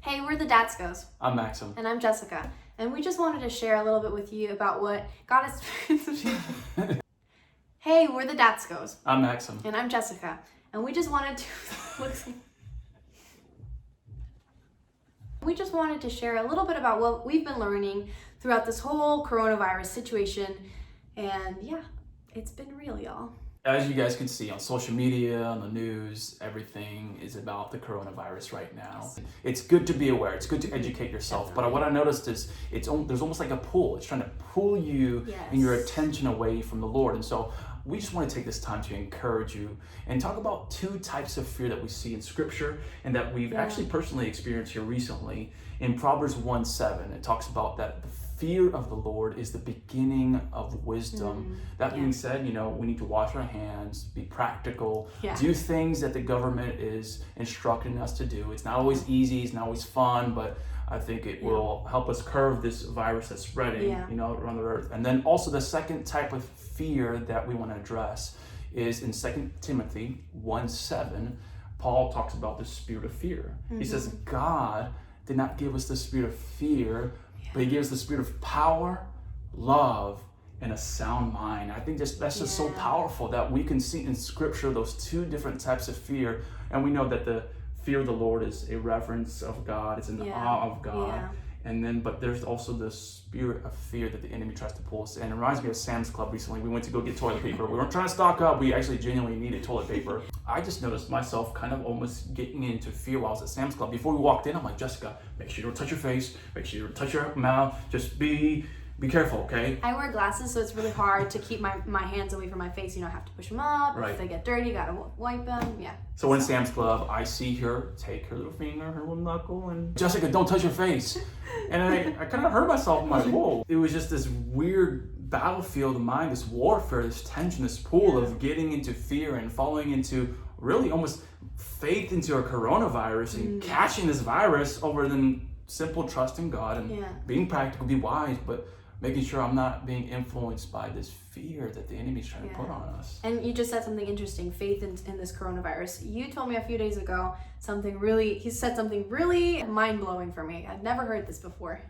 Hey, we're the Datskos. I'm Maxim. And I'm Jessica. And we just wanted to share a little bit with you about what God has... Hey, we're the Datskos. I'm Maxim. And I'm Jessica. And we just wanted to... We just wanted to share a little bit about what we've been learning throughout this whole coronavirus situation. And yeah, it's been real, y'all. As you guys can see on social media, on the news, everything is about the coronavirus right now. It's good to be aware. It's good to educate yourself. Definitely. But what I noticed is there's almost like a pull. It's trying to pull you and your attention away from the Lord. And so we just want to take this time to encourage you and talk about two types of fear that we see in Scripture and that we've actually personally experienced here recently. In Proverbs 1:7, it talks about that the fear of the Lord is the beginning of wisdom. That being said, we need to wash our hands, be practical, do things that the government is instructing us to do. It's not always easy, it's not always fun, but I think it will help us curb this virus that's spreading, around the earth. And then also the second type of fear that we want to address is in 2 Timothy 1:7, Paul talks about the spirit of fear. He says, God did not give us the spirit of fear, but he gives the spirit of power, love, and a sound mind. I think that's just so powerful that we can see in Scripture those two different types of fear. And we know that the fear of the Lord is a reverence of God, it's an awe of God. But there's also the spirit of fear that the enemy tries to pull us in. It reminds me of Sam's Club recently. We went to go get toilet paper. We weren't trying to stock up. We actually genuinely needed toilet paper. I just noticed myself kind of almost getting into fear while I was at Sam's Club. Before we walked in, I'm like, Jessica, make sure you don't touch your face. Make sure you don't touch your mouth. Just be careful, okay? I wear glasses, so it's really hard to keep my hands away from my face. I have to push them up. If they get dirty, gotta wipe them. So in Sam's Club, I see her take her little finger, her little knuckle, and Jessica, don't touch your face. And I kind of hurt myself. I'm like, whoa. It was just this weird battlefield of mind, this warfare, this tension, this pull of getting into fear and falling into really almost faith into a coronavirus and catching this virus over than simple trust in God and being practical, be wise, but making sure I'm not being influenced by this fear that the enemy's trying to put on us. And you just said something interesting, faith in this coronavirus. You told me a few days ago he said something really mind-blowing for me. I'd never heard this before.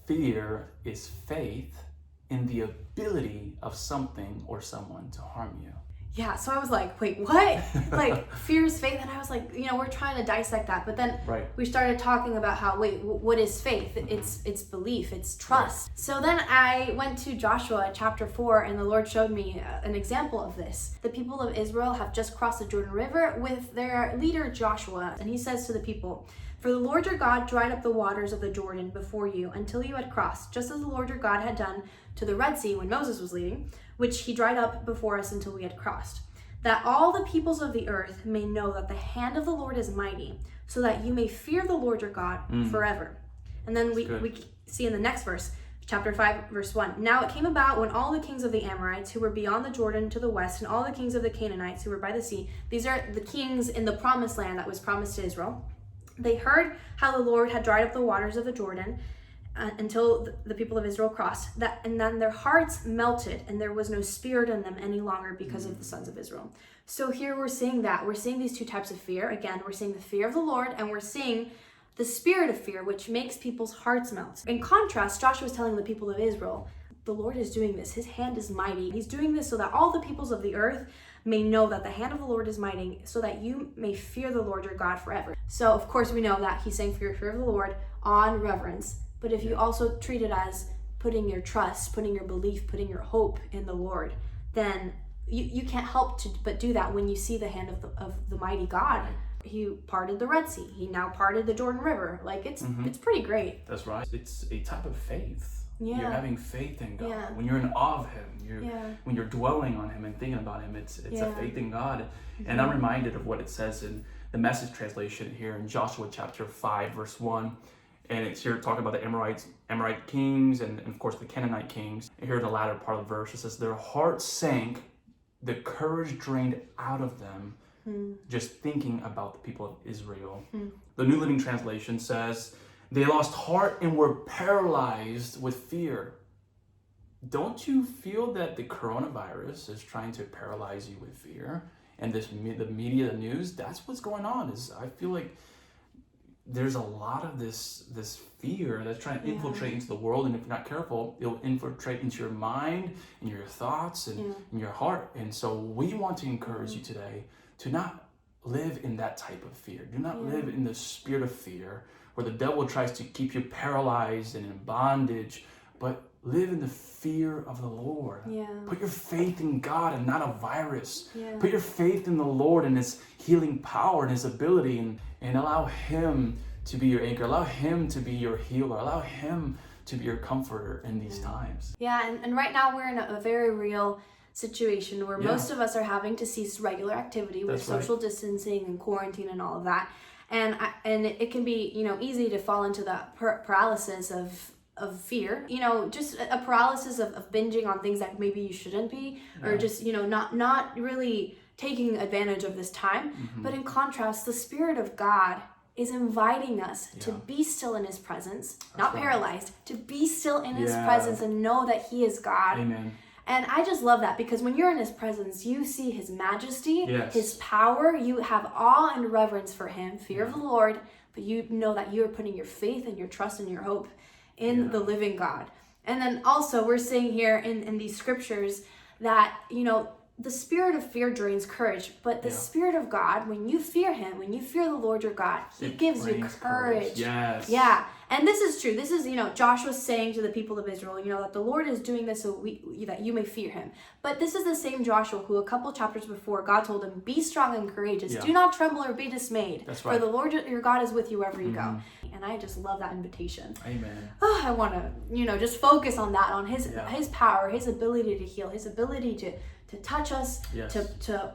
Fear is faith in the ability of something or someone to harm you. Yeah, so I was like, wait, what? Like, fear is faith? And I was like, we're trying to dissect that. But then we started talking about how, what is faith? It's belief, it's trust. So then I went to Joshua chapter 4, and the Lord showed me an example of this. The people of Israel have just crossed the Jordan River with their leader Joshua. And he says to the people, "For the Lord your God dried up the waters of the Jordan before you until you had crossed, just as the Lord your God had done to the Red Sea when Moses was leading, which he dried up before us until we had crossed. That all the peoples of the earth may know that the hand of the Lord is mighty, so that you may fear the Lord your God forever." And then we see in the next verse, chapter 5, verse 1. "Now it came about when all the kings of the Amorites who were beyond the Jordan to the west, and all the kings of the Canaanites who were by the sea," these are the kings in the promised land that was promised to Israel, "they heard how the Lord had dried up the waters of the Jordan until the people of Israel crossed, and then their hearts melted, and there was no spirit in them any longer because of the sons of Israel." So here we're seeing these two types of fear. Again, we're seeing the fear of the Lord, and we're seeing the spirit of fear, which makes people's hearts melt. In contrast, Joshua is telling the people of Israel, the Lord is doing this. His hand is mighty. He's doing this so that all the peoples of the earth may know that the hand of the Lord is mighty, so that you may fear the Lord your God forever. So, of course, we know that he's saying fear of the Lord on reverence. But if you also treat it as putting your trust, putting your belief, putting your hope in the Lord, then you can't help but do that when you see the hand of the mighty God. He parted the Red Sea. He now parted the Jordan River. It's pretty great. That's right. It's a type of faith. Yeah. You're having faith in God. When you're in awe of Him, when you're dwelling on Him and thinking about Him, it's a faith in God. And I'm reminded of what it says in the Message translation here in Joshua chapter 5, verse 1. And it's here talking about the Amorite kings and of course the Canaanite kings. And here in the latter part of the verse, it says, "Their hearts sank, the courage drained out of them, just thinking about the people of Israel." The New Living Translation says, "They lost heart and were paralyzed with fear." Don't you feel that the coronavirus is trying to paralyze you with fear? And the media, the news, that's what's going on. I feel like there's a lot of this fear that's trying to infiltrate into the world, and if you're not careful, it'll infiltrate into your mind and your thoughts and your heart. And so we want to encourage you today to not live in that type of fear. Do not live in the spirit of fear where the devil tries to keep you paralyzed and in bondage, but live in the fear of the Lord. Put your faith in God and not a virus. Put your faith in the Lord and his healing power and his ability, and allow him to be your anchor. Allow him to be your healer. Allow him to be your comforter in these times. And right now we're in a very real situation where most of us are having to cease regular activity with social distancing and quarantine and all of that. And it can be, easy to fall into that paralysis of fear, just a paralysis of binging on things that maybe you shouldn't be, or just, not really taking advantage of this time. But in contrast, the Spirit of God is inviting us to be still in his presence, not paralyzed, to be still in his presence and know that he is God. Amen. And I just love that, because when you're in his presence, you see his majesty, his power, you have awe and reverence for him, fear of the Lord, but you know that you are putting your faith and your trust and your hope in the living God. And then also we're seeing here in these scriptures that, the spirit of fear drains courage, but the Spirit of God, when you fear him, when you fear the Lord your God, he gives you courage. Yes. Yeah. And this is true. This is, Joshua saying to the people of Israel, that the Lord is doing this so that you may fear him. But this is the same Joshua who a couple chapters before, God told him, be strong and courageous. Do not tremble or be dismayed. That's right. For the Lord your God is with you wherever you go. And I just love that invitation. Amen. Oh, I want to, just focus on that, on his power, his ability to heal, his ability to touch us, to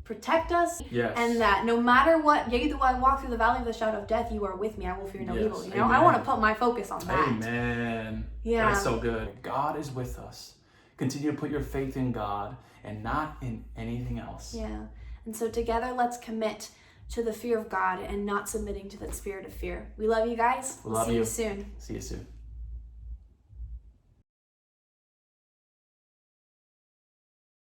protect us, and that no matter what, yea, though I walk through the valley of the shadow of death, you are with me. I will fear no evil. I want to put my focus on that. Amen. Yeah, that's so good. God is with us. Continue to put your faith in God and not in anything else. Yeah, and so together, let's commit to the fear of God and not submitting to that spirit of fear. We love you guys. We'll see you soon. See you soon.